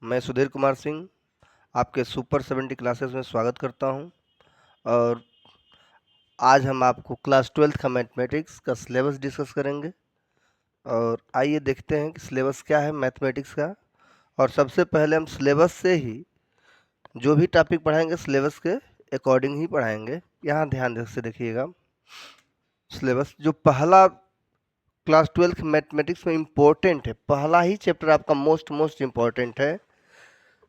मैं सुधीर कुमार सिंह आपके super 70 classes में स्वागत करता हूं। और आज हम आपको क्लास 12th का मैथमेटिक्स का सिलेबस डिस्कस करेंगे। और आइए देखते हैं कि सिलेबस क्या है मैथमेटिक्स का। और सबसे पहले हम सिलेबस से ही जो भी टॉपिक पढ़ाएंगे सिलेबस के अकॉर्डिंग ही पढ़ाएंगे। यहाँ ध्यान से देखिएगा, सिलेबस जो पहला क्लास 12th मैथमेटिक्स में इम्पोर्टेंट है, पहला ही चैप्टर आपका मोस्ट इम्पोर्टेंट है,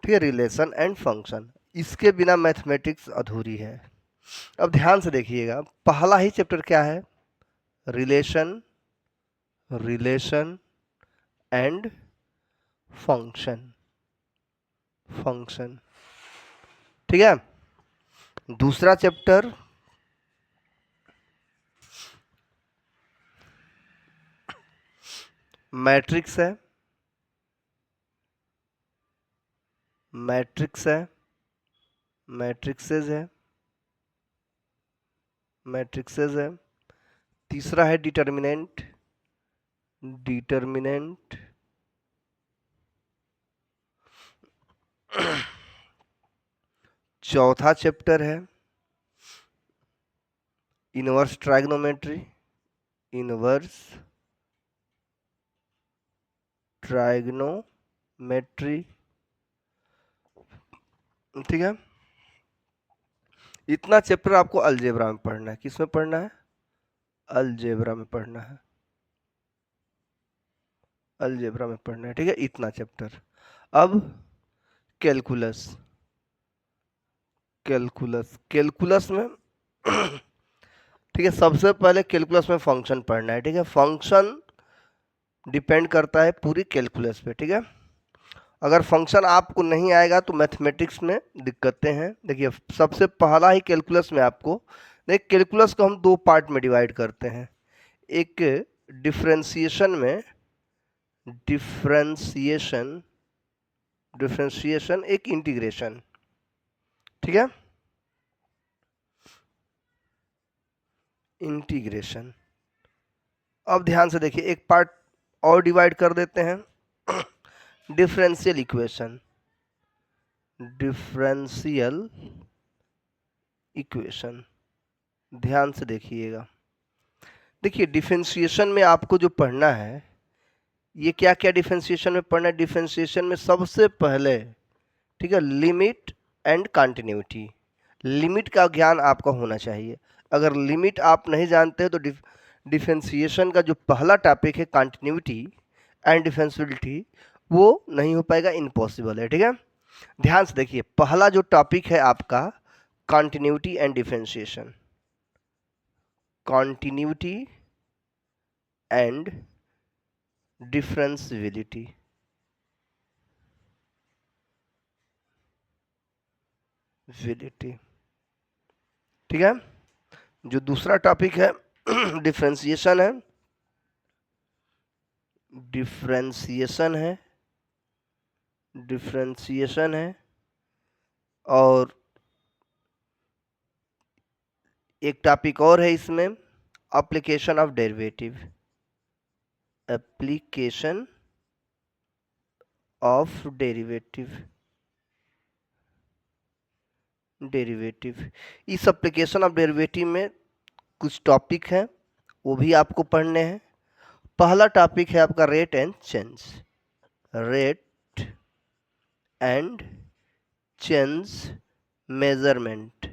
ठीक है, रिलेशन एंड फंक्शन। इसके बिना मैथमेटिक्स अधूरी है। अब ध्यान से देखिएगा, पहला ही चैप्टर क्या है? Relation and function. ठीक है। दूसरा चैप्टर मैट्रिक्स है, मैट्रिक्सेज है। तीसरा है डिटर्मिनेंट। चौथा चैप्टर है इनवर्स ट्राइग्नोमेट्री। ठीक है। इतना चैप्टर आपको अलजेब्रा में पढ़ना है। किस में पढ़ना है? अलजेब्रा में पढ़ना है। ठीक है, इतना चैप्टर। अब कैलकुलस में ठीक है, सबसे पहले कैलकुलस में फंक्शन पढ़ना है। ठीक है, फंक्शन डिपेंड करता है पूरी कैलकुलस पे। ठीक है, अगर फंक्शन आपको नहीं आएगा तो मैथमेटिक्स में दिक्कतें हैं। देखिए, सबसे पहला ही कैलकुलस में आपको कैलकुलस को हम दो पार्ट में डिवाइड करते हैं। एक डिफरेंशिएशन, एक इंटीग्रेशन। ठीक है, इंटीग्रेशन। अब ध्यान से देखिए, एक पार्ट और डिवाइड कर देते हैं, डिफरेंशियल इक्वेशन। ध्यान से देखिएगा, देखिए डिफरेंशिएशन में आपको जो पढ़ना है, ये क्या क्या डिफरेंशिएशन में पढ़ना है? डिफरेंशिएशन में सबसे पहले, ठीक है, लिमिट एंड कंटिन्यूटी। लिमिट का ज्ञान आपका होना चाहिए। अगर लिमिट आप नहीं जानते तो डिफरेंशिएशन का जो पहला टॉपिक है कंटिन्यूटी एंड डिफरेंशियबिलिटी, वो नहीं हो पाएगा, इम्पॉसिबल है। ठीक है, ध्यान से देखिए, पहला जो टॉपिक है आपका continuity and differentiation. Continuity and differentiability. ठीक है, जो दूसरा टॉपिक है डिफरेंशिएशन है। और एक टॉपिक और है इसमें, एप्लीकेशन ऑफ डेरिवेटिव। इस एप्लीकेशन ऑफ डेरिवेटिव में कुछ टॉपिक हैं, वो भी आपको पढ़ने हैं। पहला टॉपिक है आपका रेट एंड चेंज मेजरमेंट।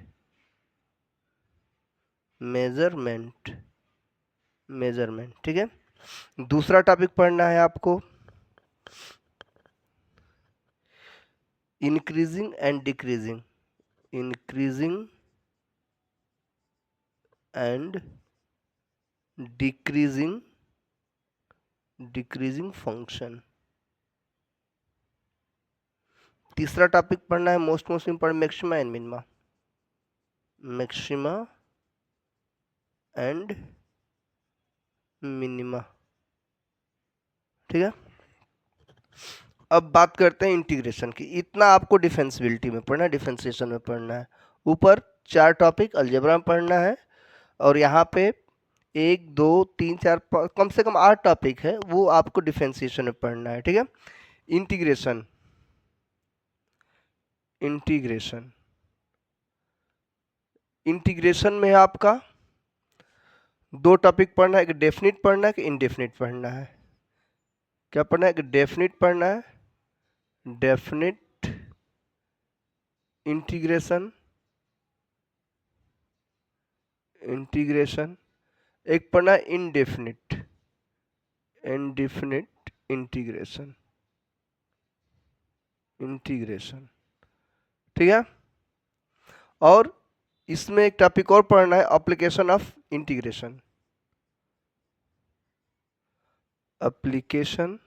ठीक है, दूसरा टॉपिक पढ़ना है आपको इंक्रीजिंग एंड डिक्रीजिंग फंक्शन। तीसरा टॉपिक पढ़ना है most important, maxima and minima. ठीक है, अब बात करते हैं इंटीग्रेशन की। इतना आपको डिफरेंशियबिलिटी में पढ़ना है, डिफरेंशिएशन में पढ़ना है। ऊपर 4 टॉपिक अलजेब्रा में पढ़ना है, और यहाँ पे 1 2 3 4 कम से कम 8 टॉपिक है, वो आपको डिफरेंशिएशन में पढ़ना है। ठीक है, इंटीग्रेशन इंटीग्रेशन। इंटीग्रेशन में आपका दो टॉपिक पढ़ना है, एक डेफिनिट पढ़ना है कि इनडेफिनिट पढ़ना है। क्या पढ़ना है? एक डेफिनिट पढ़ना है, डेफिनिट इंटीग्रेशन, इंटीग्रेशन। एक पढ़ना है इनडेफिनिट, इनडेफिनिट इंटीग्रेशन, इंटीग्रेशन। ठीक है। और इसमें एक टॉपिक और पढ़ना है, application of integration, application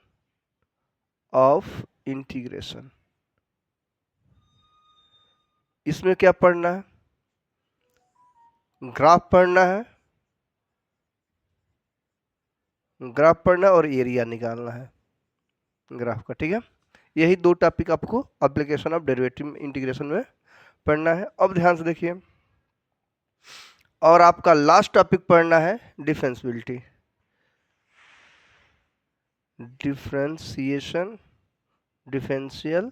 of integration. इसमें क्या पढ़ना है? ग्राफ पढ़ना है, ग्राफ पढ़ना है और एरिया निकालना है ग्राफ का। ठीक है। यही दो टॉपिक आपको एप्लीकेशन ऑफ डेरिवेटिव इंटीग्रेशन में पढ़ना है। अब ध्यान से देखिए, और आपका लास्ट टॉपिक पढ़ना है डिफरेंशियबिलिटी, डिफरेंशिएशन, डिफरेंशियल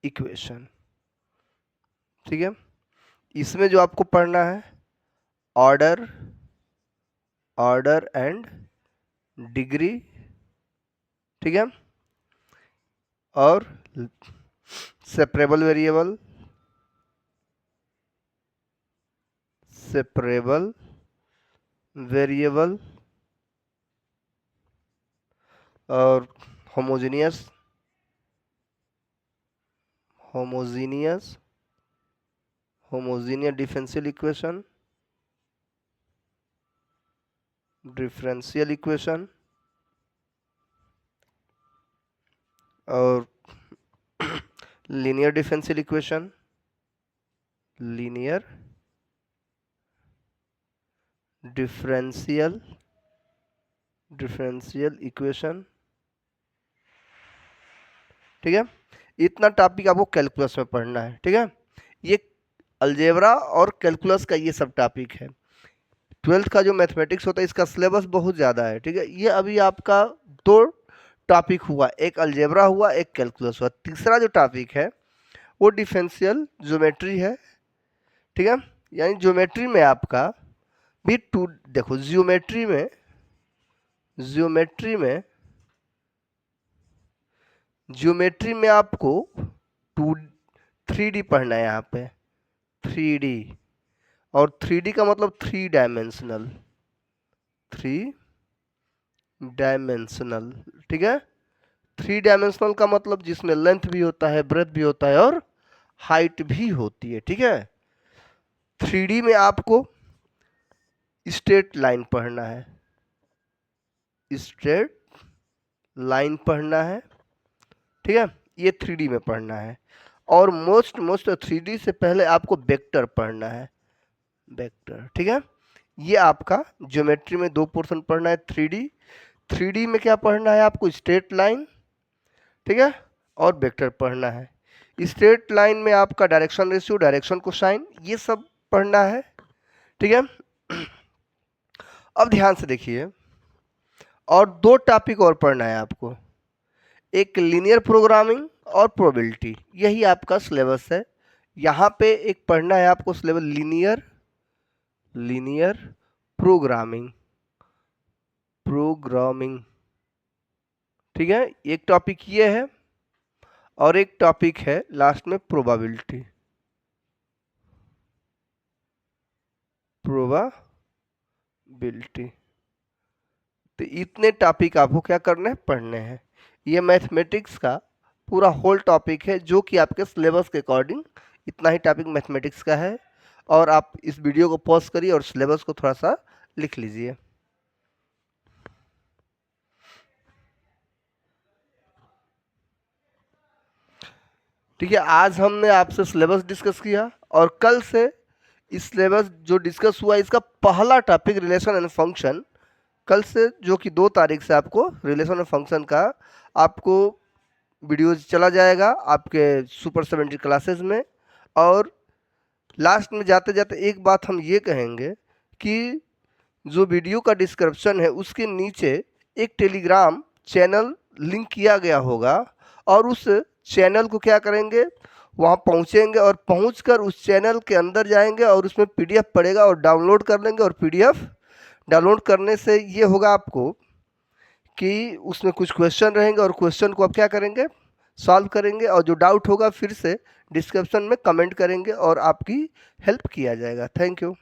इक्वेशन। ठीक है। इसमें जो आपको पढ़ना है ऑर्डर, ऑर्डर एंड डिग्री। ठीक है। और सेपरेबल वेरिएबल, सेपरेबल वेरिएबल, और homogeneous, homogeneous, homogeneous differential equation, differential equation, और linear differential equation, linear differential, differential equation. ठीक है। इतना टॉपिक आपको कैलकुलस में पढ़ना है। ठीक है। ये अलजेब्रा और कैलकुलस का ये सब टॉपिक है। 12th का जो मैथमेटिक्स होता है इसका सिलेबस बहुत ज़्यादा है। ठीक है। ये अभी आपका दो टॉपिक हुआ, एक अलजेब्रा हुआ, एक कैलकुलस हुआ। तीसरा जो टॉपिक है वो डिफरेंशियल ज्योमेट्री है। ठीक है। यानी ज्योमेट्री में आपका भी टू, देखो ज्योमेट्री में, ज्योमेट्री में, ज्योमेट्री में आपको 3D पढ़ना है यहाँ पे, 3D। और 3D का मतलब 3 डायमेंशनल, 3 डायमेंशनल। ठीक है। 3 डायमेंशनल का मतलब जिसमें लेंथ भी होता है, ब्रेथ भी होता है और हाइट भी होती है। ठीक है। 3D में आपको स्ट्रेट लाइन पढ़ना है, स्ट्रेट लाइन पढ़ना है। ठीक है। ये 3D में पढ़ना है। और मोस्ट 3D से पहले आपको वेक्टर पढ़ना है, वेक्टर। ठीक है। ये आपका ज्योमेट्री में दो पोर्शन पढ़ना है। 3D, 3D में क्या पढ़ना है आपको? Straight line. ठीक है। और वेक्टर पढ़ना है। स्ट्रेट लाइन में आपका डायरेक्शन रेशियो, डायरेक्शन कोसाइन, ये सब पढ़ना है। ठीक है। अब ध्यान से देखिए, और दो टॉपिक और पढ़ना है आपको, एक लीनियर प्रोग्रामिंग और प्रोबेबिलिटी। यही आपका सिलेबस है। यहाँ पे एक पढ़ना है आपको syllabus linear, linear programming, programming. ठीक है। एक टॉपिक ये है और एक टॉपिक है लास्ट में प्रोबेबिलिटी, प्रोबेबिलिटी। तो इतने टॉपिक आपको क्या करने हैं? पढ़ने हैं। ये मैथमेटिक्स का पूरा होल टॉपिक है जो कि आपके सिलेबस के अकॉर्डिंग इतना ही टॉपिक मैथमेटिक्स का है। और आप इस वीडियो को पॉज करिए और सिलेबस को थोड़ा सा लिख लीजिए। ठीक है। आज हमने आपसे सिलेबस डिस्कस किया और कल से इस सिलेबस जो डिस्कस हुआ इसका पहला टॉपिक रिलेशन एंड फंक्शन, कल से जो कि 2 तारीख से आपको रिलेशन एंड फंक्शन का आपको वीडियोज चला जाएगा आपके सुपर 70 क्लासेस में। और लास्ट में जाते जाते एक बात हम ये कहेंगे कि जो वीडियो का डिस्क्रिप्शन है उसके नीचे एक टेलीग्राम चैनल लिंक किया गया होगा, और उस चैनल को क्या करेंगे? वहाँ पहुँचेंगे और पहुँचकर उस चैनल के अंदर जाएंगे और उसमें पीडीएफ पड़ेगा और डाउनलोड कर लेंगे। और पीडीएफ डाउनलोड करने से ये होगा आपको कि उसमें कुछ क्वेश्चन रहेंगे और क्वेश्चन को आप क्या करेंगे, सॉल्व करेंगे, और जो डाउट होगा फिर से डिस्क्रिप्शन में कमेंट करेंगे और आपकी हेल्प किया जाएगा। Thank you.